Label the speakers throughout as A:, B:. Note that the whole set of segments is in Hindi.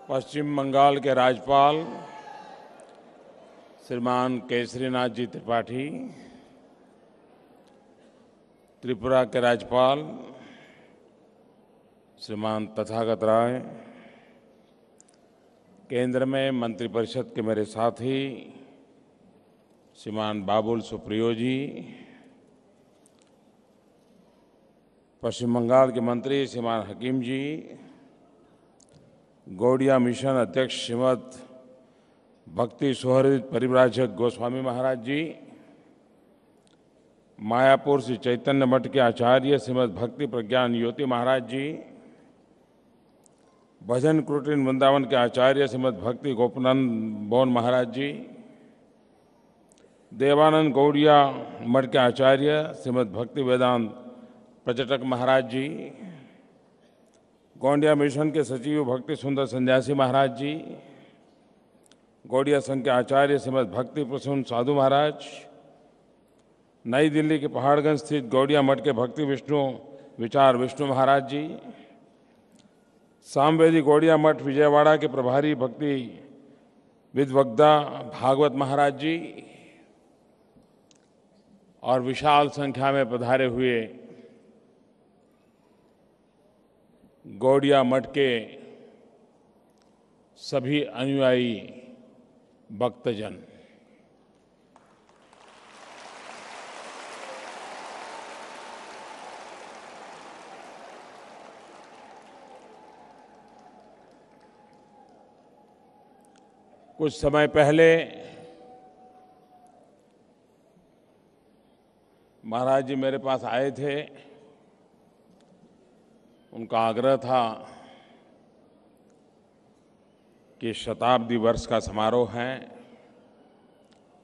A: पश्चिम बंगाल के राज्यपाल श्रीमान केसरीनाथ जी त्रिपाठी, त्रिपुरा के राज्यपाल श्रीमान तथागत राय, केंद्र में मंत्रिपरिषद के मेरे साथी श्रीमान बाबुल सुप्रियो जी, पश्चिम बंगाल के मंत्री श्रीमान हकीम जी, गौड़िया मिशन अध्यक्ष श्रीमद भक्ति सुहृद परिव्राजक गोस्वामी महाराज जी, मायापुर श्री चैतन्य मठ के आचार्य श्रीमद भक्ति प्रज्ञान ज्योति महाराज जी, भजन कुटीर वृंदावन के आचार्य श्रीमद भक्ति गोपनंद बोन महाराज जी, देवानंद गौड़िया मठ के आचार्य श्रीमद भक्ति वेदांत प्रचटक महाराज जी, गौड़िया मिशन के सचिव भक्ति सुंदर सन्यासी महाराज जी, गौड़िया संघ के आचार्य श्रीमद भक्ति प्रसून साधु महाराज, नई दिल्ली के पहाड़गंज स्थित गौड़िया मठ के भक्ति विष्णु विचार विष्णु महाराज जी, सामवेदी गौड़िया मठ विजयवाड़ा के प्रभारी भक्ति विद्वग्धा भागवत महाराज जी और विशाल संख्या में पधारे हुए गौड़िया मठ के सभी अनुयायी भक्तजन, कुछ समय पहले महाराज जी मेरे पास आए थे। उनका आग्रह था कि शताब्दी वर्ष का समारोह है,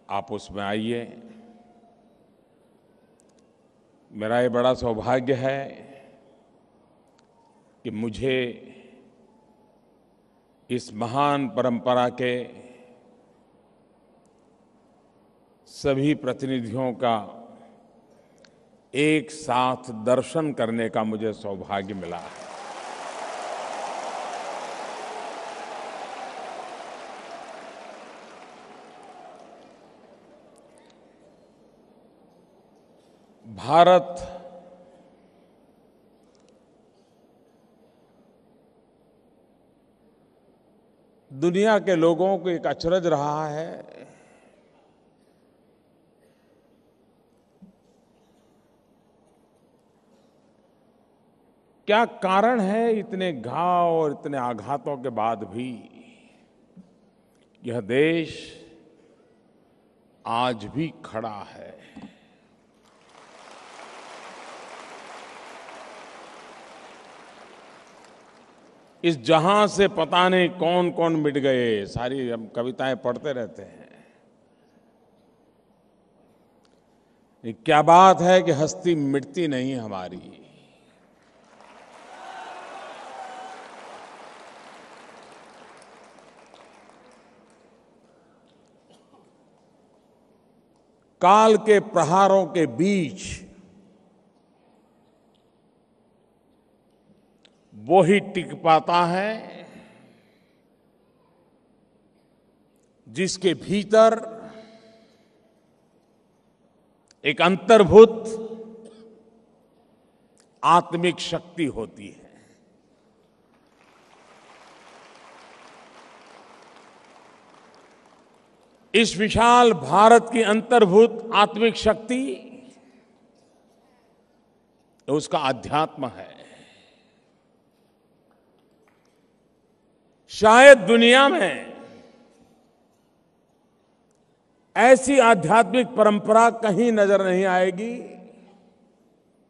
A: आप उसमें आइए। मेरा ये बड़ा सौभाग्य है कि मुझे इस महान परंपरा के सभी प्रतिनिधियों का एक साथ दर्शन करने का मुझे सौभाग्य मिला है। भारत दुनिया के लोगों को एक अचरज रहा है। क्या कारण है इतने घाव और इतने आघातों के बाद भी यह देश आज भी खड़ा है? इस जहां से पता नहीं कौन कौन मिट गए, सारी हम कविताएं पढ़ते रहते हैं। ये क्या बात है कि हस्ती मिटती नहीं हमारी। काल के प्रहारों के बीच वो ही टिक पाता है जिसके भीतर एक अंतर्भूत आत्मिक शक्ति होती है। इस विशाल भारत की अंतर्भूत आत्मिक शक्ति उसका अध्यात्म है। शायद दुनिया में ऐसी आध्यात्मिक परंपरा कहीं नजर नहीं आएगी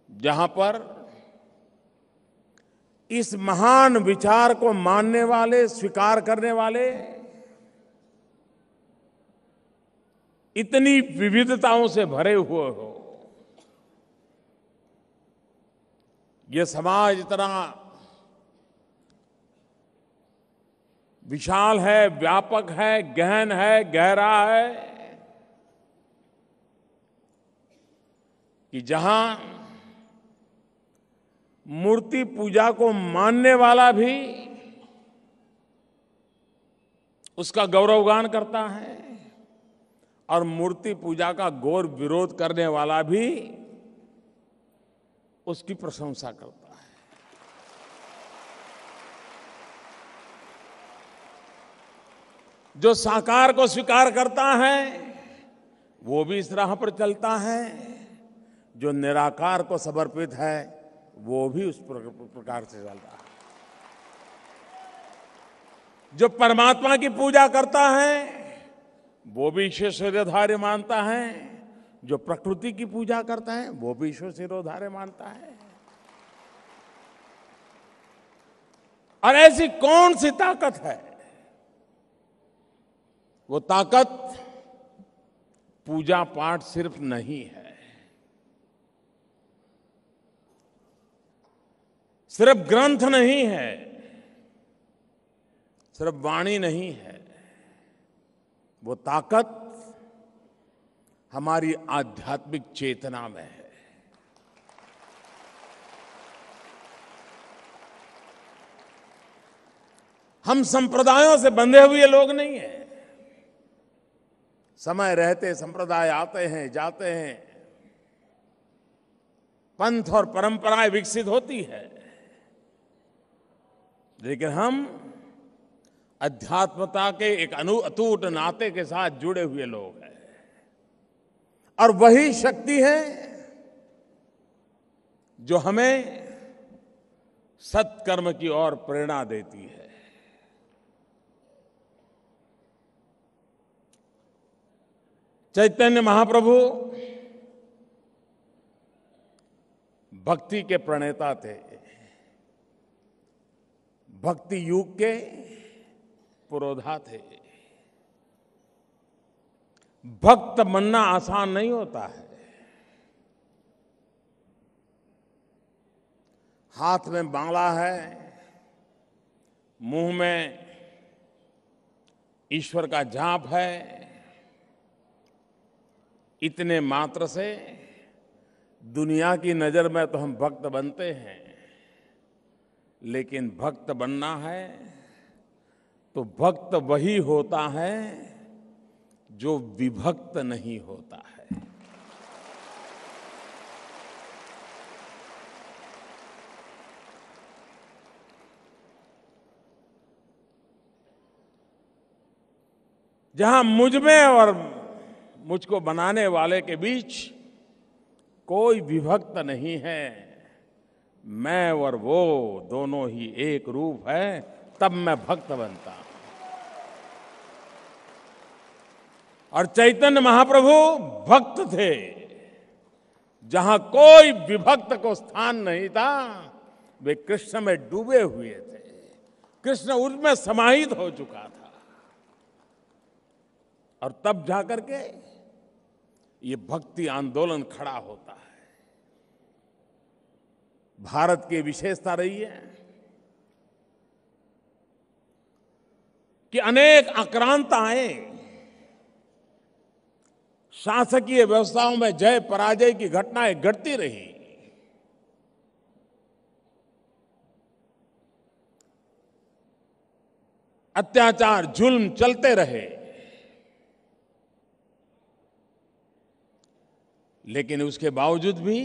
A: जहां पर इस महान विचार को मानने वाले, स्वीकार करने वाले इतनी विविधताओं से भरे हुए हो। ये समाज इतना विशाल है, व्यापक है, गहन है, गहरा है कि जहां मूर्ति पूजा को मानने वाला भी उसका गौरवगान करता है और मूर्ति पूजा का घोर विरोध करने वाला भी उसकी प्रशंसा करता है। जो साकार को स्वीकार करता है वो भी इस राह पर चलता है, जो निराकार को समर्पित है वो भी उस प्रकार से चलता है। जो परमात्मा की पूजा करता है वो भी ईश्वर शिरोधार्य मानता है, जो प्रकृति की पूजा करता है वो भी ईश्वर शिरोधार्य मानता है। और ऐसी कौन सी ताकत है? वो ताकत पूजा पाठ सिर्फ नहीं है, सिर्फ ग्रंथ नहीं है, सिर्फ वाणी नहीं है। वो ताकत हमारी आध्यात्मिक चेतना में है। हम संप्रदायों से बंधे हुए लोग नहीं हैं। समय रहते संप्रदाय आते हैं, जाते हैं, पंथ और परंपराएं विकसित होती है, लेकिन हम अध्यात्मता के एक अटूट नाते के साथ जुड़े हुए लोग हैं। और वही शक्ति है जो हमें सत्कर्म की ओर प्रेरणा देती है। चैतन्य महाप्रभु भक्ति के प्रणेता थे, भक्ति युग के पुरोधा थे। भक्त बनना आसान नहीं होता है। हाथ में बांग्ला है, मुंह में ईश्वर का जाप है, इतने मात्र से दुनिया की नजर में तो हम भक्त बनते हैं, लेकिन भक्त बनना है तो भक्त वही होता है जो विभक्त नहीं होता है। जहां मुझ में और मुझको बनाने वाले के बीच कोई विभक्त नहीं है, मैं और वो दोनों ही एक रूप है, तब मैं भक्त बनता हूं। और चैतन्य महाप्रभु भक्त थे। जहां कोई विभक्त को स्थान नहीं था, वे कृष्ण में डूबे हुए थे, कृष्ण उसमें समाहित हो चुका था। और तब जाकर के ये भक्ति आंदोलन खड़ा होता है। भारत की विशेषता रही है कि अनेक आक्रांताएं, शासकीय व्यवस्थाओं में जय पराजय की घटनाएं घटती रही, अत्याचार जुल्म चलते रहे, लेकिन उसके बावजूद भी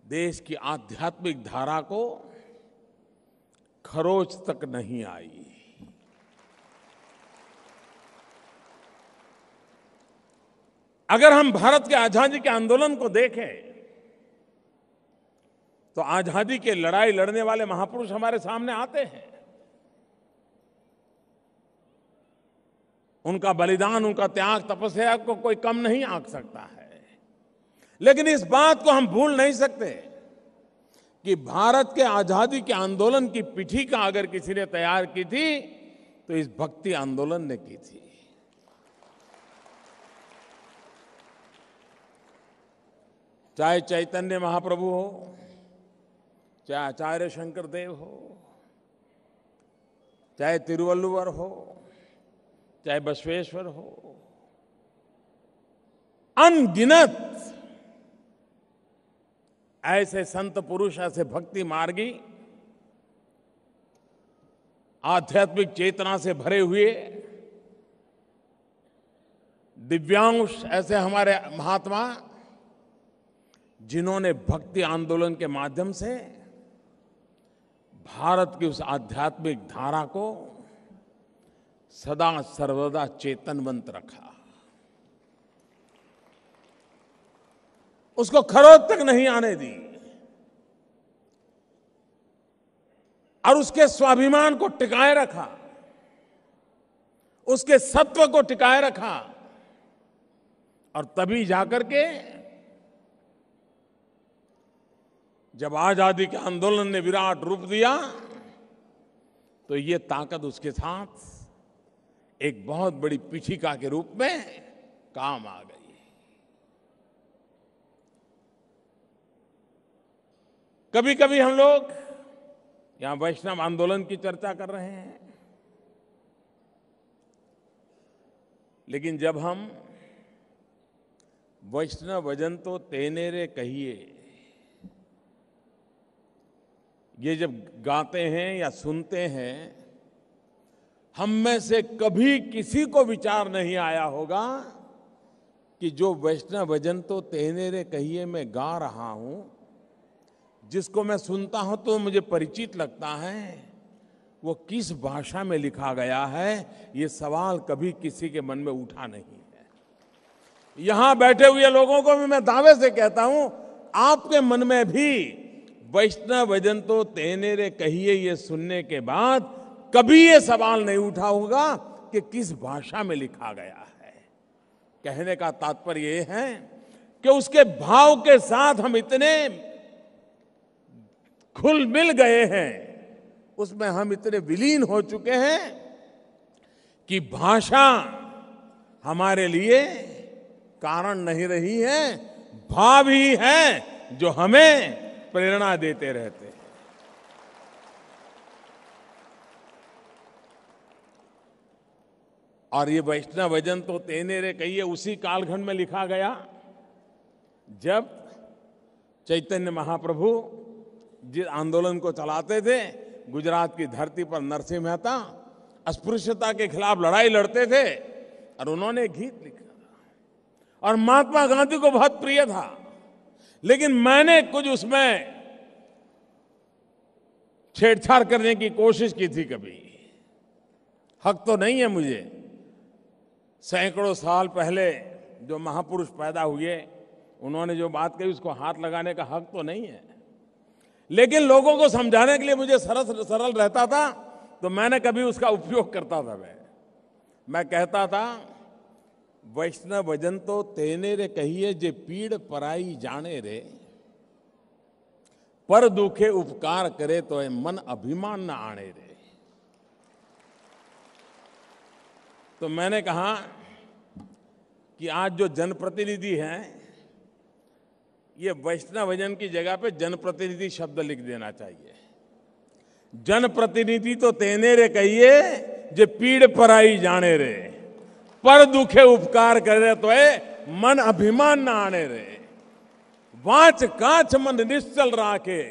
A: देश की आध्यात्मिक धारा को खरोच तक नहीं आई। अगर हम भारत के आजादी के आंदोलन को देखें तो आजादी की लड़ाई लड़ने वाले महापुरुष हमारे सामने आते हैं। उनका बलिदान, उनका त्याग, तपस्या को कोई कम नहीं आंक सकता है। लेकिन इस बात को हम भूल नहीं सकते कि भारत के आजादी के आंदोलन की पीठिका अगर किसी ने तैयार की थी तो इस भक्ति आंदोलन ने की थी। चाहे चैतन्य महाप्रभु हो, चाहे आचार्य शंकर देव हो, चाहे तिरुवल्लुवर हो, चाहे बसवेश्वर हो, अनगिनत ऐसे संत पुरुष, ऐसे भक्ति मार्गी आध्यात्मिक चेतना से भरे हुए दिव्यांश ऐसे हमारे महात्मा जिन्होंने भक्ति आंदोलन के माध्यम से भारत की उस आध्यात्मिक धारा को सदा सर्वदा चेतनवंत रखा, उसको खरोंच तक नहीं आने दी और उसके स्वाभिमान को टिकाए रखा, उसके सत्व को टिकाए रखा। और तभी जाकर के जब आजादी के आंदोलन ने विराट रूप दिया तो ये ताकत उसके साथ एक बहुत बड़ी पीठिका के रूप में काम आ गई। कभी कभी हम लोग यहां वैष्णव आंदोलन की चर्चा कर रहे हैं, लेकिन जब हम वैष्णव भजन तो तेनेरे कहिए ये जब गाते हैं या सुनते हैं, हम में से कभी किसी को विचार नहीं आया होगा कि जो वैष्णव भजन तो तेनेरे कहिए मैं गा रहा हूं, जिसको मैं सुनता हूं तो मुझे परिचित लगता है, वो किस भाषा में लिखा गया है, ये सवाल कभी किसी के मन में उठा नहीं है। यहां बैठे हुए लोगों को भी मैं दावे से कहता हूं, आपके मन में भी वैष्णव भजन तो तेनेरे कहिए ये सुनने के बाद कभी ये सवाल नहीं उठा होगा कि किस भाषा में लिखा गया है। कहने का तात्पर्य ये है कि उसके भाव के साथ हम इतने घुल मिल गए हैं, उसमें हम इतने विलीन हो चुके हैं कि भाषा हमारे लिए कारण नहीं रही है, भाव ही है जो हमें प्रेरणा देते रहते हैं। और ये वैष्णव भजन तो तेनेरे कहिए उसी कालखंड में लिखा गया जब चैतन्य महाप्रभु जिस आंदोलन को चलाते थे, गुजरात की धरती पर नरसिंह मेहता अस्पृश्यता के खिलाफ लड़ाई लड़ते थे और उन्होंने गीत लिखा और महात्मा गांधी को बहुत प्रिय था, लेकिन मैंने कुछ उसमें छेड़छाड़ करने की कोशिश की थी। कभी हक तो नहीं है मुझे, सैकड़ों साल पहले जो महापुरुष पैदा हुए उन्होंने जो बात कही उसको हाथ लगाने का हक तो नहीं है, लेकिन लोगों को समझाने के लिए मुझे सरल रहता था तो मैंने कभी उसका उपयोग करता था। मैं कहता था वैष्णव भजन तो तेनेरे कहिए जे पीड़ पराई जाने रे, पर दुखे उपकार करे तो मन अभिमान न आने रे। तो मैंने कहा कि आज जो जनप्रतिनिधि हैं ये वैष्णव भजन की जगह पे जनप्रतिनिधि शब्द लिख देना चाहिए। जनप्रतिनिधि तो तेनेरे कहिए जे पीड़ पराई जाने रे, पर दुखे उपकार करे तो मन अभिमान न आने रे। वाच काच मन निश्चल राखे,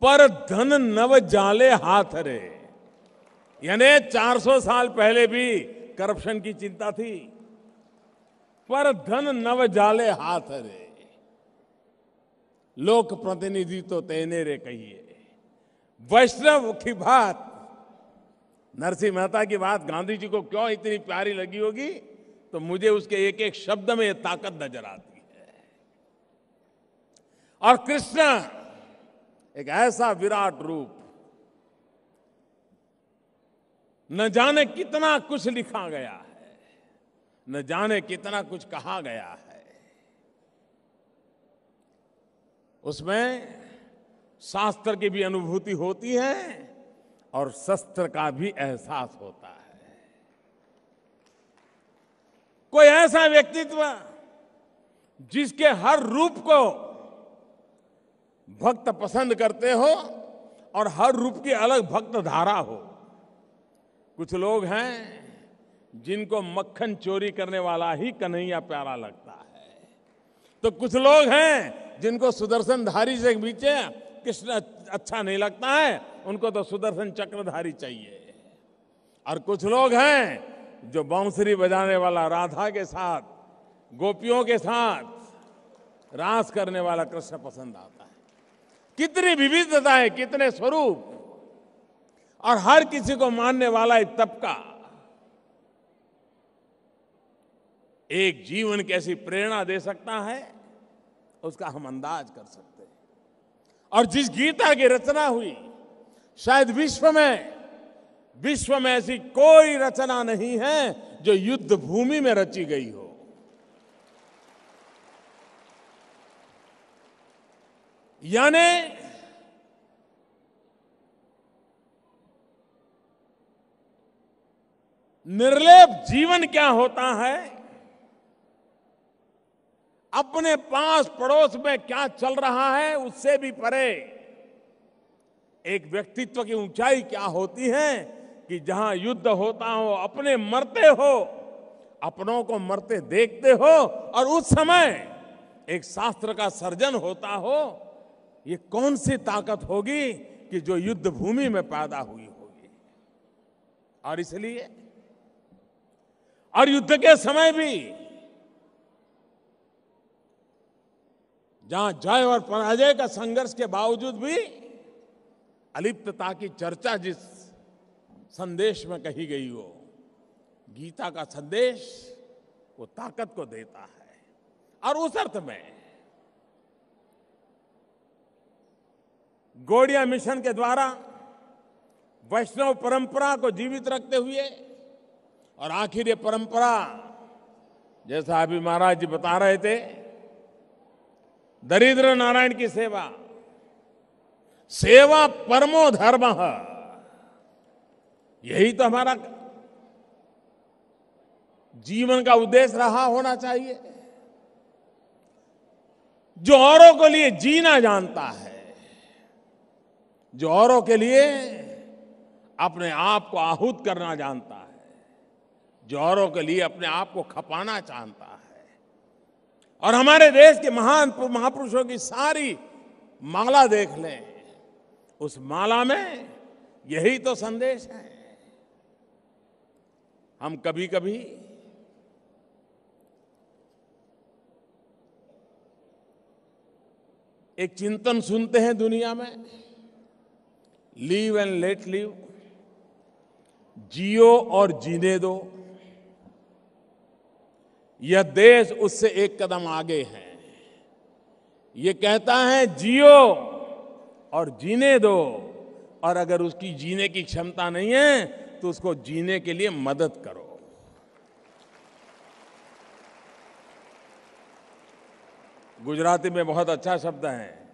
A: पर धन नव जाले हाथ रे। यानी 400 साल पहले भी करप्शन की चिंता थी, पर धन नव जाले हाथ रे। लोक प्रतिनिधि तो तेनेरे कहिए। वैष्णव की बात, नरसिंह मेहता की बात गांधी जी को क्यों इतनी प्यारी लगी होगी, तो मुझे उसके एक एक शब्द में ताकत नजर आती है। और कृष्ण एक ऐसा विराट रूप, न जाने कितना कुछ लिखा गया है, न जाने कितना कुछ कहा गया है। उसमें शास्त्र की भी अनुभूति होती है और शस्त्र का भी एहसास होता है। कोई ऐसा व्यक्तित्व जिसके हर रूप को भक्त पसंद करते हो और हर रूप की अलग भक्त धारा हो। कुछ लोग हैं जिनको मक्खन चोरी करने वाला ही कन्हैया प्यारा लगता है, तो कुछ लोग हैं जिनको सुदर्शन धारी से पीछे कृष्ण अच्छा नहीं लगता है, उनको तो सुदर्शन चक्रधारी चाहिए। और कुछ लोग हैं जो बांसुरी बजाने वाला, राधा के साथ, गोपियों के साथ रास करने वाला कृष्ण पसंद आता है। कितनी विविधता है, कितने स्वरूप, और हर किसी को मानने वाला एक तबका। एक जीवन कैसी प्रेरणा दे सकता है, उसका हम अंदाज कर सकते हैं। और जिस गीता की रचना हुई, शायद विश्व में ऐसी कोई रचना नहीं है जो युद्ध भूमि में रची गई हो। यानी निर्लेप जीवन क्या होता है, अपने पास पड़ोस में क्या चल रहा है उससे भी परे एक व्यक्तित्व की ऊंचाई क्या होती है कि जहां युद्ध होता हो, अपने मरते हो, अपनों को मरते देखते हो, और उस समय एक शास्त्र का सर्जन होता हो। ये कौन सी ताकत होगी कि जो युद्ध भूमि में पैदा हुई होगी। और इसलिए, और युद्ध के समय भी जहां जय और पराजय का संघर्ष के बावजूद भी अलिप्तता की चर्चा जिस संदेश में कही गई हो, गीता का संदेश वो ताकत को देता है। और उस अर्थ में गौड़िया मिशन के द्वारा वैष्णव परंपरा को जीवित रखते हुए, और आखिर ये परंपरा, जैसा अभी महाराज जी बता रहे थे, दरिद्र नारायण की सेवा, सेवा परमो धर्मः, यही तो हमारा जीवन का उद्देश्य रहा होना चाहिए। जो औरों के लिए जीना जानता है, जो औरों के लिए अपने आप को आहूत करना जानता है, जो औरों के लिए अपने आप को खपाना चाहता है। और हमारे देश के महान महापुरुषों की सारी माला देख लें, उस माला में यही तो संदेश है। हम कभी कभी एक चिंतन सुनते हैं दुनिया में, लीव एंड लेट लिव, जियो और जीने दो। यह देश उससे एक कदम आगे है। ये कहता है जियो और जीने दो, और अगर उसकी जीने की क्षमता नहीं है तो उसको जीने के लिए मदद करो। गुजराती में बहुत अच्छा शब्द है,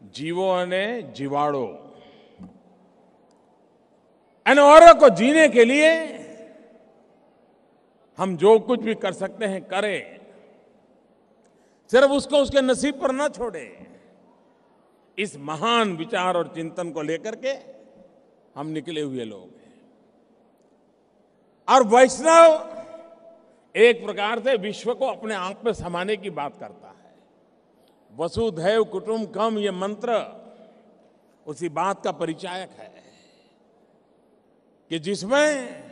A: जीवो अने जीवाड़ो। और औरों को जीने के लिए हम जो कुछ भी कर सकते हैं करें, सिर्फ उसको उसके नसीब पर न छोड़े। इस महान विचार और चिंतन को लेकर के हम निकले हुए लोग हैं। और वैष्णव एक प्रकार से विश्व को अपने आप में समाने की बात करता है। वसुधैव कुटुंबकम ये मंत्र उसी बात का परिचायक है कि जिसमें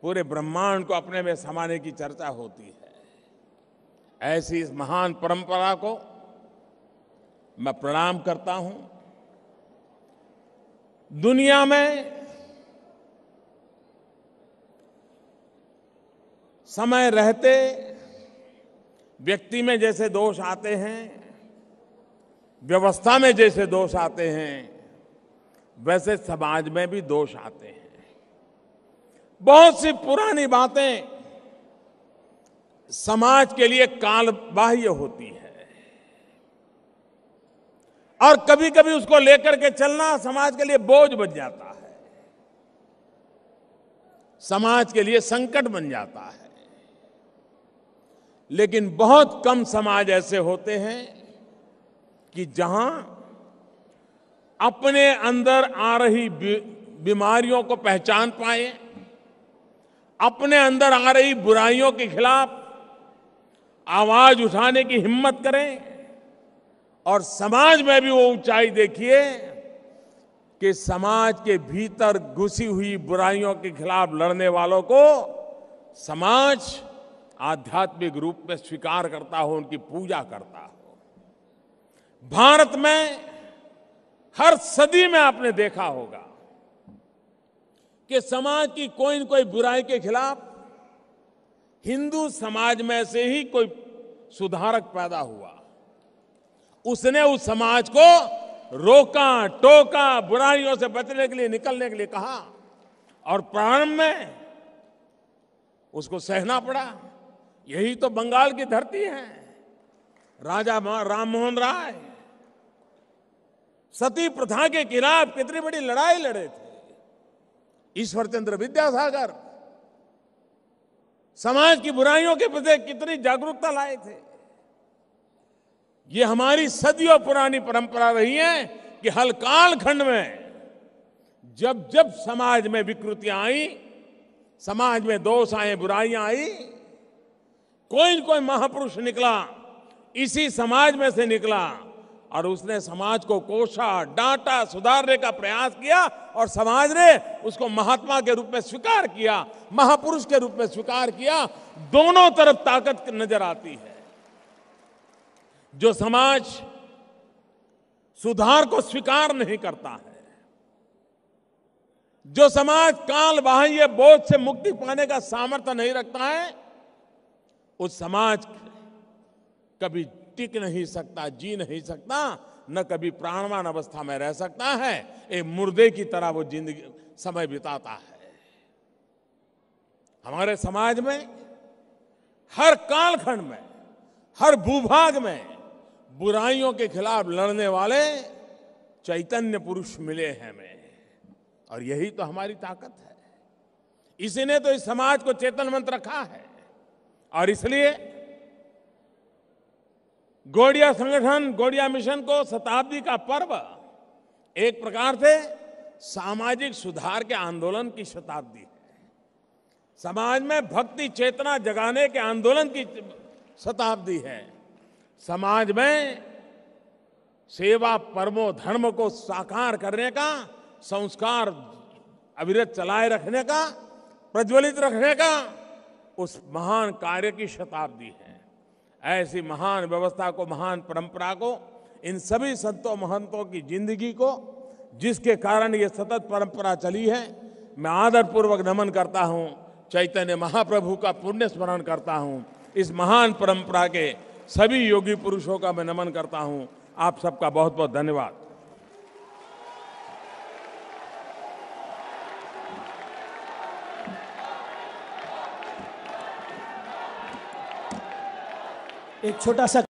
A: पूरे ब्रह्मांड को अपने में समाने की चर्चा होती है। ऐसी इस महान परंपरा को मैं प्रणाम करता हूं। दुनिया में समय रहते व्यक्ति में जैसे दोष आते हैं, व्यवस्था में जैसे दोष आते हैं, वैसे समाज में भी दोष आते हैं। बहुत सी पुरानी बातें समाज के लिए कालबाह्य होती है, और कभी कभी उसको लेकर के चलना समाज के लिए बोझ बन जाता है, समाज के लिए संकट बन जाता है। लेकिन बहुत कम समाज ऐसे होते हैं कि जहां अपने अंदर आ रही बीमारियों को पहचान पाए, अपने अंदर आ रही बुराइयों के खिलाफ आवाज उठाने की हिम्मत करें, और समाज में भी वो ऊंचाई देखिए कि समाज के भीतर घुसी हुई बुराइयों के खिलाफ लड़ने वालों को समाज आध्यात्मिक रूप में स्वीकार करता हो, उनकी पूजा करता हो। भारत में हर सदी में आपने देखा होगा कि समाज की कोई न कोई बुराई के खिलाफ हिंदू समाज में से ही कोई सुधारक पैदा हुआ, उसने उस समाज को रोका, टोका, बुराइयों से बचने के लिए, निकलने के लिए कहा, और प्रारंभ में उसको सहना पड़ा। यही तो बंगाल की धरती है। राजा राममोहन राय सती प्रथा के खिलाफ कितनी बड़ी लड़ाई लड़े थे। ईश्वरचंद्र विद्यासागर समाज की बुराइयों के प्रति कितनी जागरूकता लाए थे। ये हमारी सदियों पुरानी परंपरा रही है कि हर कालखंड में जब जब समाज में विकृतियां आई, समाज में दोष आए, बुराइयां आई, कोई न कोई महापुरुष निकला, इसी समाज में से निकला और उसने समाज को कोसा, डांटा, सुधारने का प्रयास किया और समाज ने उसको महात्मा के रूप में स्वीकार किया, महापुरुष के रूप में स्वीकार किया। दोनों तरफ ताकत नजर आती है। जो समाज सुधार को स्वीकार नहीं करता है, जो समाज काल बाह्य बोझ से मुक्ति पाने का सामर्थ्य नहीं रखता है, उस समाज कभी टिक नहीं सकता, जी नहीं सकता, न कभी प्राणवान अवस्था में रह सकता है। एक मुर्दे की तरह वो जिंदगी समय बिताता है। हमारे समाज में हर कालखंड में, हर भूभाग में बुराइयों के खिलाफ लड़ने वाले चैतन्य पुरुष मिले हैं हमें, और यही तो हमारी ताकत है। इसी ने तो इस समाज को चेतनवंत रखा है। और इसलिए गौड़िया संगठन, गौड़िया मिशन को शताब्दी का पर्व एक प्रकार से सामाजिक सुधार के आंदोलन की शताब्दी है। समाज में भक्ति चेतना जगाने के आंदोलन की शताब्दी है। समाज में सेवा, परमो धर्म को साकार करने का, संस्कार अविरत चलाए रखने का, प्रज्वलित रखने का उस महान कार्य की शताब्दी है। ऐसी महान व्यवस्था को, महान परंपरा को, इन सभी संतों महंतों की जिंदगी को, जिसके कारण ये सतत परंपरा चली है, मैं आदरपूर्वक नमन करता हूं। चैतन्य महाप्रभु का पुण्य स्मरण करता हूं। इस महान परंपरा के सभी योगी पुरुषों का मैं नमन करता हूं। आप सबका बहुत बहुत धन्यवाद।
B: एक छोटा सा